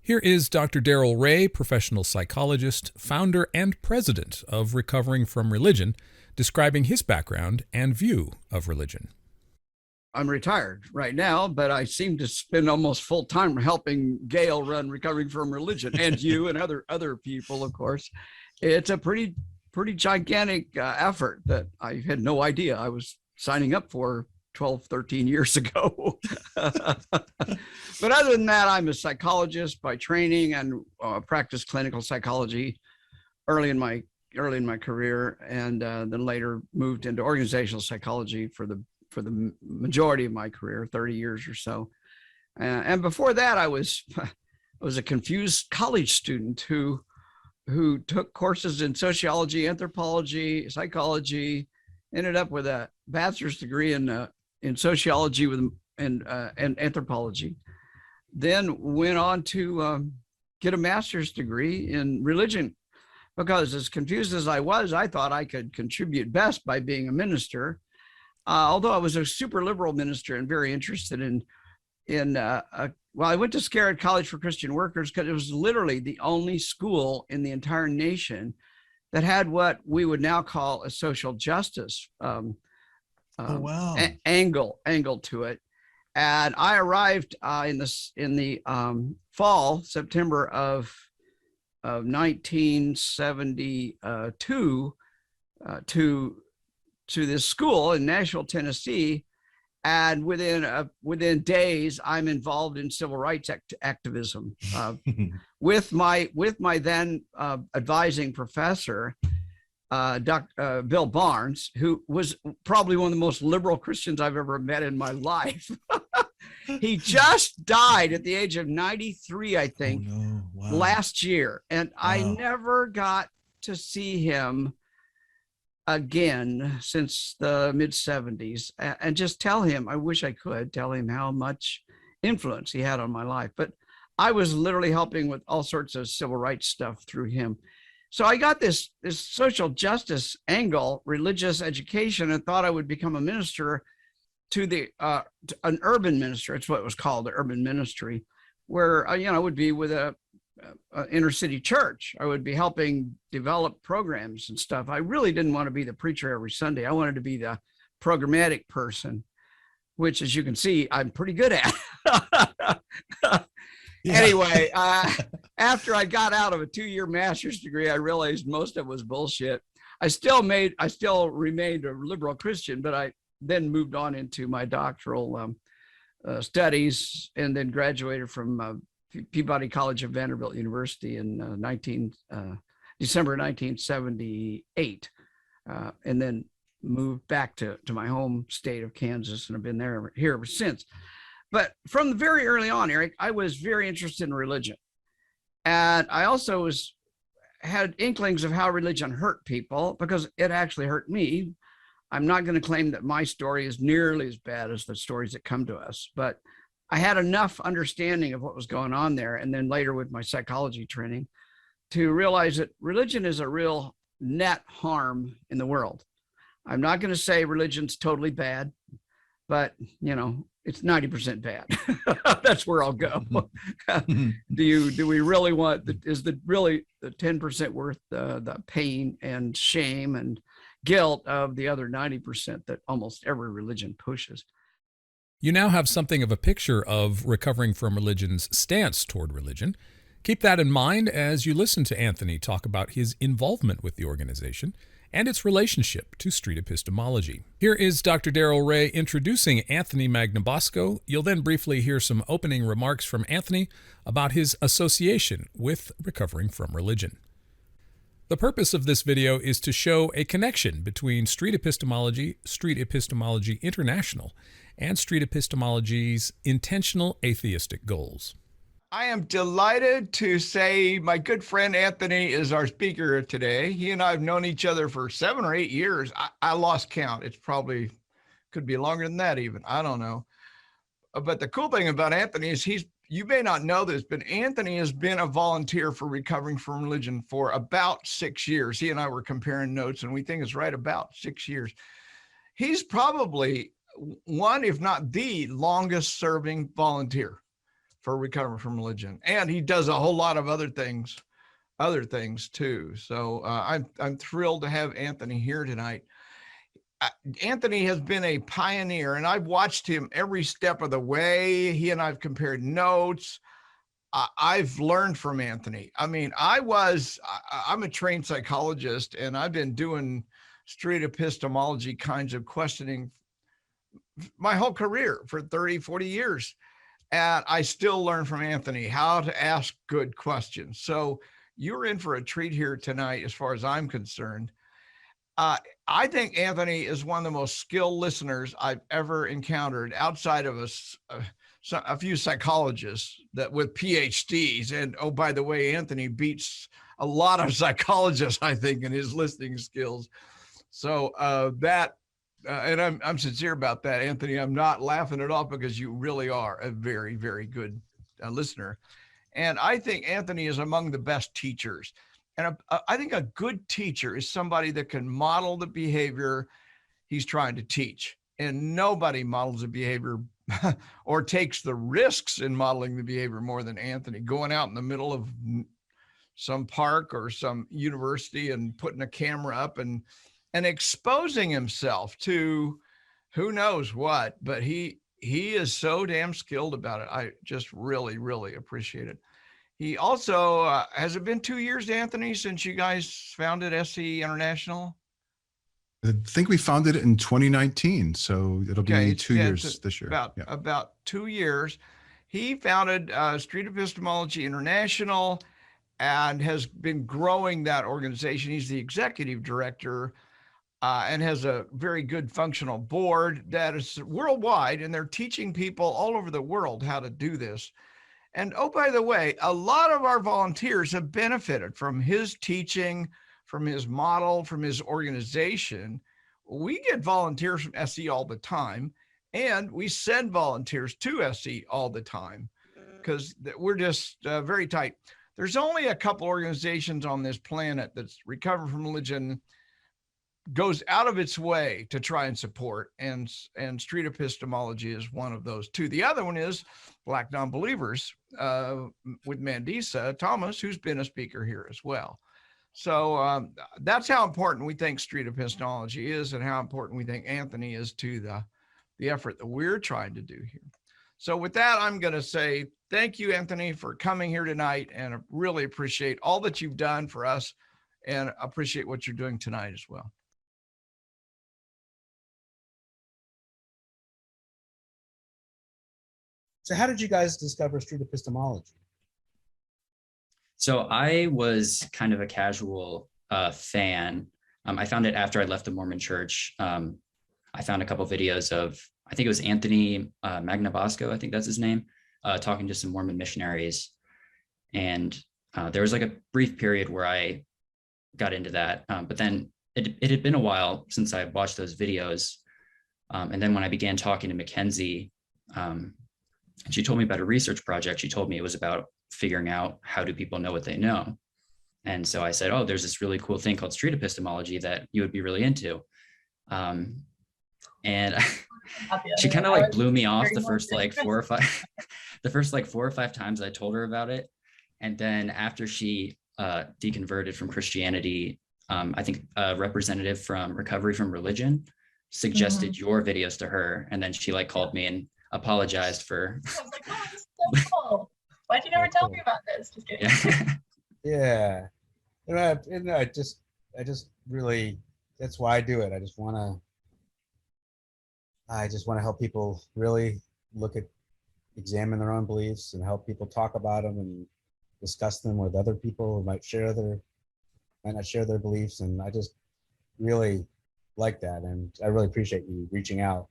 Here is Dr. Daryl Ray, professional psychologist, founder and president of Recovering from Religion, describing his background and view of religion. I'm retired right now, but I seem to spend almost full time helping Gail run Recovering from Religion, and you and other people, of course. It's a pretty gigantic effort that I had no idea I was signing up for 12, 13 years ago. But other than that, I'm a psychologist by training and practiced clinical psychology early in my career, and then later moved into organizational psychology for the majority of my career, 30 years or so. And before that, I was a confused college student who took courses in sociology, anthropology, psychology, ended up with a bachelor's degree in sociology and anthropology, then went on to get a master's degree in religion, because as confused as I was, I thought I could contribute best by being a minister. Although I was a super liberal minister and very interested I went to Scarrett College for Christian Workers because it was literally the only school in the entire nation that had what we would now call a social justice angle to it. And I arrived in the fall, September of 1972 to this school in Nashville, Tennessee. And within days, I'm involved in civil rights activism with my then advising professor, Dr. Bill Barnes, who was probably one of the most liberal Christians I've ever met in my life. He just died at the age of 93, I think, last year. And I never got to see him again since the mid 70s, and just tell him, I wish I could tell him how much influence he had on my life. But I was literally helping with all sorts of civil rights stuff through him. So I got this social justice angle, religious education, and thought I would become a minister to an urban minister. It's what it was called, the urban ministry, where I would be with a inner city church. I would be helping develop programs and stuff. I really didn't want to be the preacher every Sunday. I wanted to be the programmatic person, which, as you can see, I'm pretty good at. Anyway, after I got out of a 2-year master's degree, I realized most of it was bullshit. I still remained a liberal Christian, but I then moved on into my doctoral studies, and then graduated from Peabody College of Vanderbilt University in December 1978, and then moved back to my home state of Kansas, and I've been here ever since. But from very early on, Eric, I was very interested in religion, and I also had inklings of how religion hurt people, because it actually hurt me. I'm not going to claim that my story is nearly as bad as the stories that come to us, but I had enough understanding of what was going on there, and then later with my psychology training, to realize that religion is a real net harm in the world. I'm not going to say religion's totally bad, but it's 90% bad. That's where I'll go. Do we really want? Is really the 10% worth the pain and shame and guilt of the other 90% that almost every religion pushes? You now have something of a picture of Recovering from Religion's stance toward religion. Keep that in mind as you listen to Anthony talk about his involvement with the organization and its relationship to street epistemology. Here is Dr. Daryl Ray introducing Anthony Magnabosco. You'll then briefly hear some opening remarks from Anthony about his association with Recovering from Religion. The purpose of this video is to show a connection between Street Epistemology International, and Street Epistemology's intentional atheistic goals. I am delighted to say my good friend Anthony is our speaker today. He and I have known each other for 7 or 8 years. I lost count. It's probably could be longer than that even. I don't know. But the cool thing about Anthony is you may not know this, but Anthony has been a volunteer for Recovering from Religion for about 6 years. He and I were comparing notes, and we think it's right about 6 years. He's probably one, if not the longest serving volunteer for recovering from religion. And he does a whole lot of other things too. So I'm thrilled to have Anthony here tonight. Anthony has been a pioneer, and I've watched him every step of the way. He and I've compared notes. I've learned from Anthony. I mean, I'm a trained psychologist, and I've been doing street epistemology kinds of questioning my whole career for 30, 40 years. And I still learn from Anthony how to ask good questions. So you're in for a treat here tonight, as far as I'm concerned. I think Anthony is one of the most skilled listeners I've ever encountered outside of a few psychologists that with PhDs. And oh, by the way, Anthony beats a lot of psychologists, I think, in his listening skills. So and I'm sincere about that, Anthony. I'm not laughing it off, because you really are a very, very good listener. And I think Anthony is among the best teachers. And I think a good teacher is somebody that can model the behavior he's trying to teach. And nobody models the behavior or takes the risks in modeling the behavior more than Anthony. Going out in the middle of some park or some university and putting a camera up and exposing himself to who knows what, but he is so damn skilled about it. I just really, really appreciate it. He also, has it been 2 years, Anthony, since you guys founded SE International? I think we founded it in 2019, so it'll be 2 years this year. About 2 years. He founded Street Epistemology International and has been growing that organization. He's the executive director and has a very good functional board that is worldwide, and they're teaching people all over the world how to do this. And oh, by the way, a lot of our volunteers have benefited from his teaching, from his model, from his organization. We get volunteers from SE all the time, and we send volunteers to SE all the time, because we're just very tight. There's only a couple organizations on this planet that's recovering from religion goes out of its way to try and support, and street epistemology is one of those two. The other one is Black Non-Believers with Mandisa Thomas, who's been a speaker here as well. So that's how important we think street epistemology is, and how important we think Anthony is to the effort that we're trying to do here. So with that, I'm going to say thank you, Anthony, for coming here tonight, and I really appreciate all that you've done for us, and appreciate what you're doing tonight as well. So how did you guys discover street epistemology? So I was kind of a casual fan. I found it after I left the Mormon church. I found a couple videos of, I think it was Anthony Magnano, I think that's his name, talking to some Mormon missionaries. And there was like a brief period where I got into that, but then it had been a while since I watched those videos. And then when I began talking to MacKenzie, she told me about a research project. She told me it was about figuring out how do people know what they know. And so I said, oh, there's this really cool thing called street epistemology that you would be really into. And she kind of like blew me off the first like 4 or 5 times I told her about it. And then after she deconverted from Christianity, I think a representative from Recovery from Religion suggested your videos to her. And then she like called me and apologized for. I was like, oh, this is so cool. Why'd you never tell me about this? Just kidding. Yeah. I just really, that's why I do it. I just want to help people really examine their own beliefs, and help people talk about them and discuss them with other people who might not share their beliefs. And I just really like that. And I really appreciate you reaching out